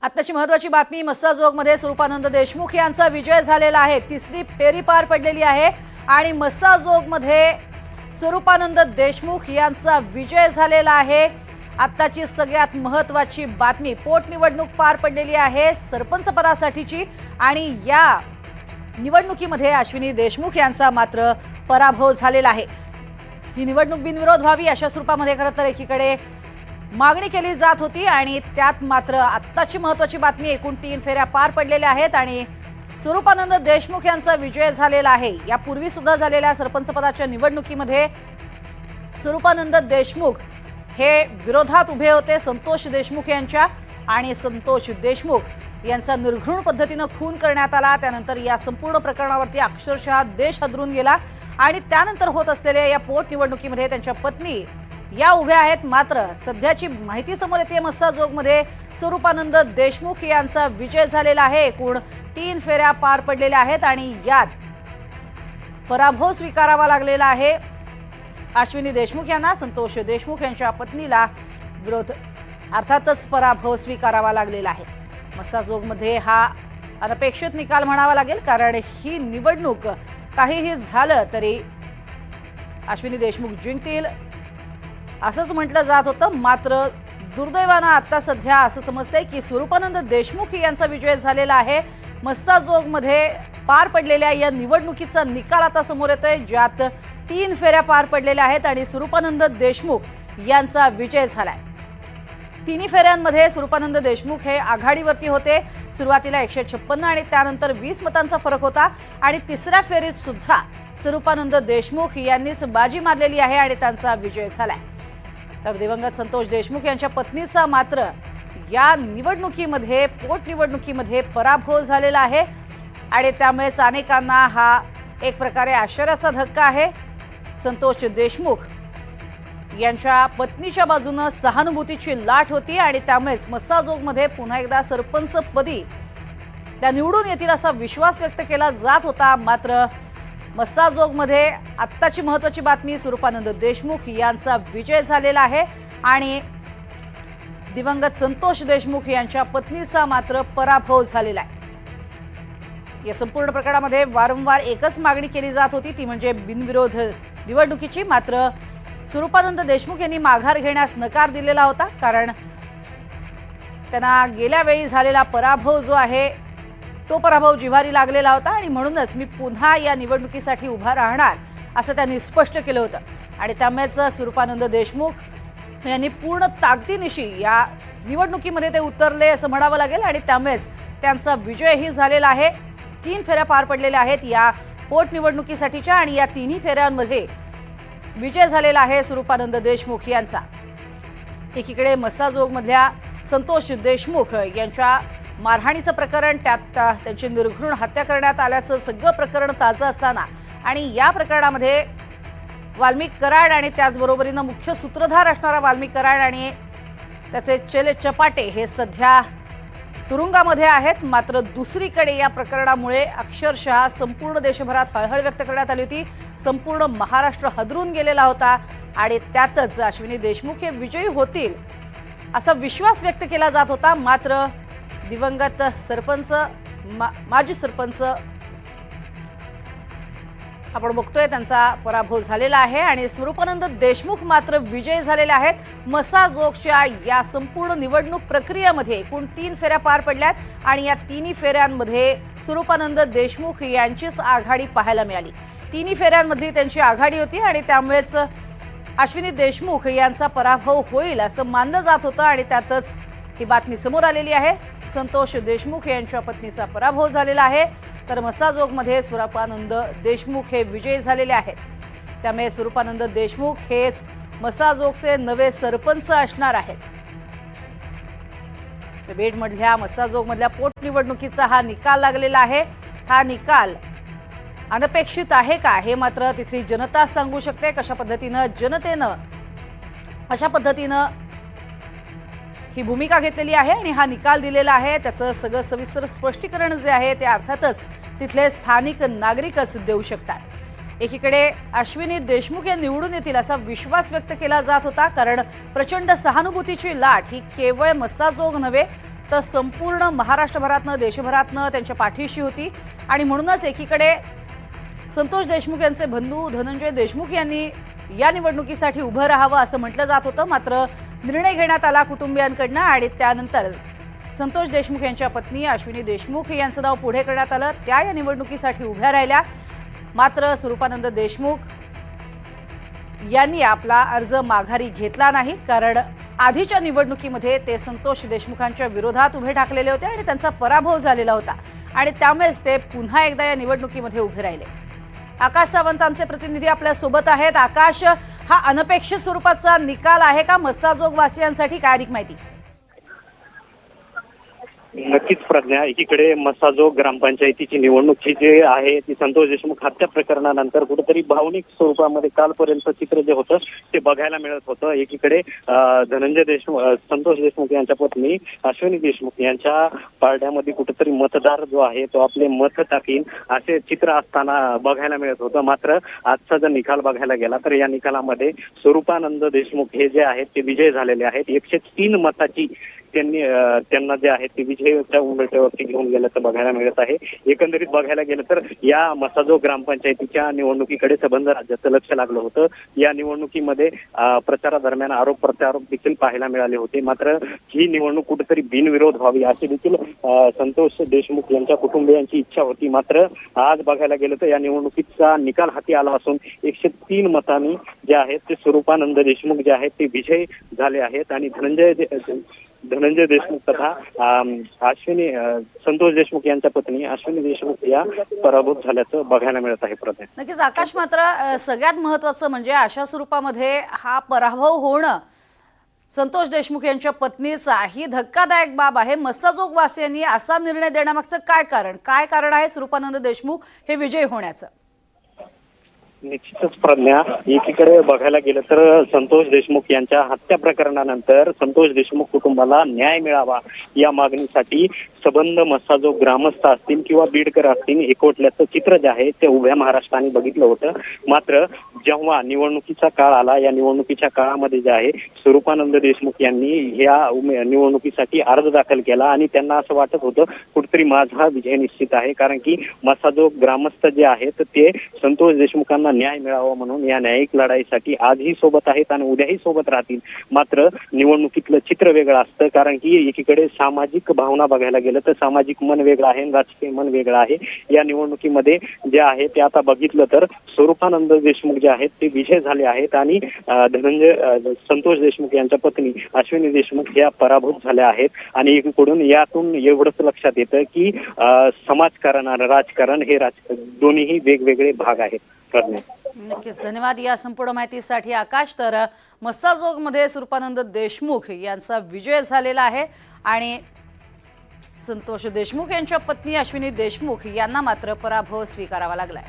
आत्ताची महत्त्वाची बातमी मस्साजोगमध्ये स्वरूपानंद देशमुख यांचा विजय झालेला आहे। तिसरी फेरी पार पडलेली आहे आणि मस्साजोगमध्ये स्वरूपानंद देशमुख यांचा विजय झालेला आहे। आत्ताची सगळ्यात महत्त्वाची बातमी पोटनिवडणूक पार पडलेली आहे सरपंच पदासाठीची आणि या निवडणुकीमध्ये अश्विनी देशमुख यांचा मात्र पराभव झालेला आहे। ही निवडणूक बिनविरोध व्हावी अशा स्वरूपामध्ये खरं तर एकीकडे मागणी केली जात होती आणि त्यात मात्र आत्ताची महत्त्वाची बातमी एकूण 3 फेऱ्या पार पडलेल्या आहेत आणि स्वरूपानंद देशमुख यांचा विजय झालेला आहे। यापूर्वी सुद्धा झालेल्या सरपंच पदाच्या निवडणुकीमध्ये स्वरूपानंद देशमुख हे विरोधात उभे होते संतोष देशमुख यांच्या आणि संतोष देशमुख यांचा निर्घृण पद्धतीने खून करण्यात आला। त्यानंतर या संपूर्ण प्रकरणावरती अक्षरशः देश हादरून गेला आणि त्यानंतर होत असलेल्या या पोटनिवडणुकीमध्ये त्यांच्या पत्नी या उभ्या आहेत। मात्र सध्याची माहिती समोर येते मस्साजोगमध्ये स्वरूपानंद देशमुख यांचा विजय झालेला आहे। एकूण 3 फेऱ्या पार पडलेल्या आहेत आणि यात पराभव स्वीकारावा लागलेला आहे अश्विनी देशमुख यांना। संतोष देशमुख यांच्या पत्नीला विरोध अर्थातच पराभव स्वीकारावा लागलेला आहे। मस्साजोगमध्ये हा अनपेक्षित निकाल म्हणावा लागेल कारण ही निवडणूक काहीही झालं तरी अश्विनी देशमुख जिंकतील असंच म्हटलं जात होतं। मात्र दुर्दैवानं आता सध्या असं समजतंय की स्वरूपानंद देशमुख यांचा विजय झालेला आहे। मस्साजोगमध्ये पार पडलेल्या या निवडणुकीचा निकाल आता समोर येतोय ज्यात 3 फेऱ्या पार पडलेल्या आहेत आणि स्वरूपानंद देशमुख यांचा विजय झालाय। तिन्ही फेऱ्यांमध्ये स्वरूपानंद देशमुख हे आघाडीवरती होते। सुरुवातीला 156 आणि त्यानंतर 20 मतांचा फरक होता आणि तिसऱ्या फेरीत सुद्धा स्वरूपानंद देशमुख यांनीच बाजी मारलेली आहे आणि त्यांचा विजय झालाय। तर दिवंगत संतोष देशमुख यांच्या पत्नीचा मात्र या निवडणुकीमध्ये पोटनिवडणुकीमध्ये पराभव झालेला आहे आणि त्यामुळे अनेकांना हा एक प्रकारे आश्चर्याचा धक्का आहे। संतोष देशमुख यांच्या पत्नीच्या बाजूने सहानुभूतीची लाट होती आणि त्यामुळेच मस्साजोगमध्ये पुन्हा एकदा सरपंचपदी त्या निवडून येतील असा विश्वास व्यक्त केला जात होता। मात्र मस्साजोगमध्ये आत्ताची महत्त्वाची बातमी स्वरूपानंद देशमुख यांचा विजय झालेला आहे आणि दिवंगत संतोष देशमुख यांच्या पत्नीचा मात्र पराभव झालेला आहे। या संपूर्ण प्रकरणामध्ये वारंवार एकच मागणी केली जात होती ती म्हणजे बिनविरोध निवडणुकीची। मात्र स्वरूपानंद देशमुख यांनी माघार घेण्यास नकार दिलेला होता कारण त्यांना गेल्या वेळी झालेला पराभव जो आहे तो पराभव जिव्हारी लागलेला होता आणि म्हणूनच मी पुन्हा या निवडणुकीसाठी उभा राहणार असं त्यांनी स्पष्ट केलं होतं आणि त्यामुळेच स्वरूपानंद देशमुख यांनी पूर्ण ताकदीनिशी या निवडणुकीमध्ये ते उतरले असं म्हणावं लागेल आणि त्यामुळेच त्यांचा विजयही झालेला आहे। 3 फेऱ्या पार पडलेल्या आहेत या पोटनिवडणुकीसाठीच्या आणि या तिन्ही फेऱ्यांमध्ये विजय झालेला आहे स्वरूपानंद देशमुख यांचा। एकीकडे मस्साजोगमधल्या संतोष देशमुख यांच्या मारहाणीचं प्रकरण त्यात त्यांची निर्घृण हत्या करण्यात आल्याचं सगळं प्रकरण ताजं असताना आणि या प्रकरणामध्ये वाल्मिक कराड आणि त्याचबरोबरीनं मुख्य सूत्रधार असणारा वाल्मिक कराड आणि त्याचे चेले चपाटे हे सध्या तुरुंगामध्ये आहेत। मात्र दुसरीकडे या प्रकरणामुळे अक्षरशः संपूर्ण देशभरात हळहळ व्यक्त करण्यात आली होती। संपूर्ण महाराष्ट्र हादरून गेलेला होता आणि त्यातच अश्विनी देशमुख हे विजयी होतील असा विश्वास व्यक्त केला जात होता। मात्र दिवंगत सरपंच माजी सरपंच आपण बघतोय त्यांचा पराभव झालेला आहे आणि स्वरूपानंद देशमुख मात्र विजयी झालेले आहेत। मस्साजोगच्या या संपूर्ण निवडणूक प्रक्रियेमध्ये एकूण 3 फेऱ्या पार पडल्यात आणि या तिन्ही फेऱ्यांमध्ये स्वरूपानंद देशमुख यांचीच आघाडी पाहायला मिळाली। तिन्ही फेऱ्यांमधली त्यांची आघाडी होती आणि त्यामुळेच अश्विनी देशमुख यांचा पराभव होईल असं मानलं जात होतं आणि त्यातच ही बातमी समोर आलेली आहे। संतोष देशमुख यांच्या पत्नीचा पराभव झालेला आहे तर मस्साजोगमध्ये स्वरूपानंद देशमुख हे विजयी झालेले आहेत। त्यामुळे स्वरूपानंद देशमुख हेच मस्साजोगचे नवे सरपंच असणार आहेत। बीडमधल्या मस्साजोगमधल्या पोटनिवडणुकीचा हा निकाल लागलेला आहे। हा निकाल अनपेक्षित आहे का हे मात्र तिथली जनता सांगू शकते। कशा पद्धतीनं जनतेनं अशा पद्धतीनं ही भूमिका घेतलेली आहे आणि हा निकाल दिलेला आहे त्याचं सगळं सविस्तर स्पष्टीकरण जे आहे ते अर्थातच तिथले स्थानिक नागरिकच देऊ शकतात। एकीकडे अश्विनी देशमुख या निवडून येतील असा विश्वास व्यक्त केला जात होता कारण प्रचंड सहानुभूतीची लाट ही केवळ मस्साजोग नव्हे तर संपूर्ण महाराष्ट्रभरातनं देशभरातनं त्यांच्या पाठीशी होती आणि म्हणूनच एकीकडे संतोष देशमुख यांचे बंधू धनंजय देशमुख यांनी या निवडणुकीसाठी उभं राहावं असं म्हटलं जात होतं। मात्र निर्णय घेण्यात आला कुटुंबियांकडनं आणि त्यानंतर संतोष देशमुख यांच्या पत्नी अश्विनी देशमुख यांचं नाव पुढे करण्यात आलं। त्या या निवडणुकीसाठी उभ्या राहिल्या। मात्र स्वरूपानंद देशमुख यांनी आपला अर्ज माघारी घेतला नाही, कारण आधीच्या निवडणुकीमध्ये ते संतोष देशमुखांच्या विरोधात उभे ठाकलेले होते आणि त्यांचा पराभव झालेला होता आणि त्यामुळेच ते पुन्हा एकदा या निवडणुकीमध्ये उभे राहिले। आकाश सावंत आमचे प्रतिनिधी आपल्या सोबत आहेत। आकाश, हा अनपेक्षित स्वरूपाचा निकाल आहे का मस्साजोग वासियांसाठी? काय अधिक माहिती? नक्कीच प्रज्ञा, एकीकडे मस्साजोग ग्रामपंचायतीची निवडणूक ही जी आहे ती संतोष देशमुख हत्या प्रकरणानंतर कुठेतरी भावनिक स्वरूपामध्ये कालपर्यंत चित्र जे होतं ते बघायला मिळत होतं। एकीकडे धनंजय देशमुख, संतोष देशमुख यांच्या पत्नी अश्विनी देशमुख यांच्या पारड्यामध्ये कुठेतरी मतदार जो आहे तो आपले मत टाकीन असे चित्र असताना बघायला मिळत होतं। मात्र आजचा जर निकाल बघायला गेला तर या निकालामध्ये स्वरूपानंद देशमुख हे जे आहेत ते विजय झालेले आहेत। 103 मताची त्यांना जे आहे ते विजयाच्या उंबरठ्यावरती घेऊन गेल्याचं बघायला मिळत आहे। एकंदरीत बघायला गेलं तर या मस्साजोग ग्रामपंचायतीच्या निवडणुकीकडे संबंध राज्याचं लक्ष लागलं होतं। या निवडणुकीमध्ये प्रचारादरम्यान आरोप प्रत्यारोप देखील पाहायला मिळाले होते। मात्र ही निवडणूक कुठेतरी बिनविरोध व्हावी अशी देखील संतोष देशमुख यांच्या कुटुंबियांची इच्छा होती। मात्र आज बघायला गेलं तर या निवडणुकीचा निकाल हाती आला असून 103 मतांनी जे आहेत ते स्वरूपानंद देशमुख जे आहेत ते विजयी झाले आहेत आणि धनंजय देशमुख तथा संतोष देशमुख यांच्या पत्नी अश्विनी देशमुख या पराभूत झाल्याचं बघायला मिळत आहे। प्रज्ञा, नक्कीच आकाश, मात्र सगळ्यात महत्त्वाचं म्हणजे अशा स्वरूपामध्ये हा पराभव होणं संतोष देशमुख यांच्या पत्नीचा ही धक्कादायक बाब आहे। मस्साजोग वासियांनी असा निर्णय देण्यामागचं काय कारण आहे स्वरूपानंद देशमुख हे विजयी होण्याचं? निश्चितच प्रज्ञा, एकीकडे बघायला गेलं तर संतोष देशमुख यांच्या हत्या प्रकरणानंतर संतोष देशमुख कुटुंबाला न्याय मिळावा या मागणीसाठी सबंध मस्साजोग ग्रामस्थ असतील किंवा बीडकर असतील एकवटल्याचं चित्र जे आहे ते उभ्या महाराष्ट्राने बघितलं होतं। मात्र जेव्हा निवडणुकीचा काळ आला, या निवडणुकीच्या काळामध्ये जे आहे स्वरूपानंद देशमुख यांनी या निवडणुकीसाठी अर्ज दाखल केला आणि त्यांना असं वाटत होतं कुठेतरी माझा विजय निश्चित आहे, कारण की मस्साजोग ग्रामस्थ जे आहेत ते संतोष देशमुखांना न्याय मिळावा म्हणून या न्यायिक लढाईसाठी आजही सोबत आहेत आणि उद्याही सोबत राहतील। मात्र निवडणुकीतलं चित्र वेगळं असतं, कारण की एकीकडे सामाजिक भावना बघायला गेलं तर सामाजिक मन वेगळं आहे, राजकीय मन वेगळं आहे। या निवडणुकीमध्ये जे आहे ते आता बघितलं तर स्वरूपानंद देशमुख जे आहेत ते विजय झाले आहेत आणि संतोष देशमुख यांच्या पत्नी अश्विनी देशमुख या पराभूत झाल्या आहेत। आणि एकीकडून यातून एवढंच लक्षात येतं की समाजकारण आणि राजकारण हे दोन्हीही वेगवेगळे भाग आहेत। नक्कीच, धन्यवाद या संपूर्ण माहितीसाठी आकाश। तर मस्साजोगमध्ये स्वरूपानंद देशमुख यांचा विजय झालेला आहे आणि संतोष देशमुख यांच्या पत्नी अश्विनी देशमुख यांना मात्र पराभव स्वीकारावा लागलाय।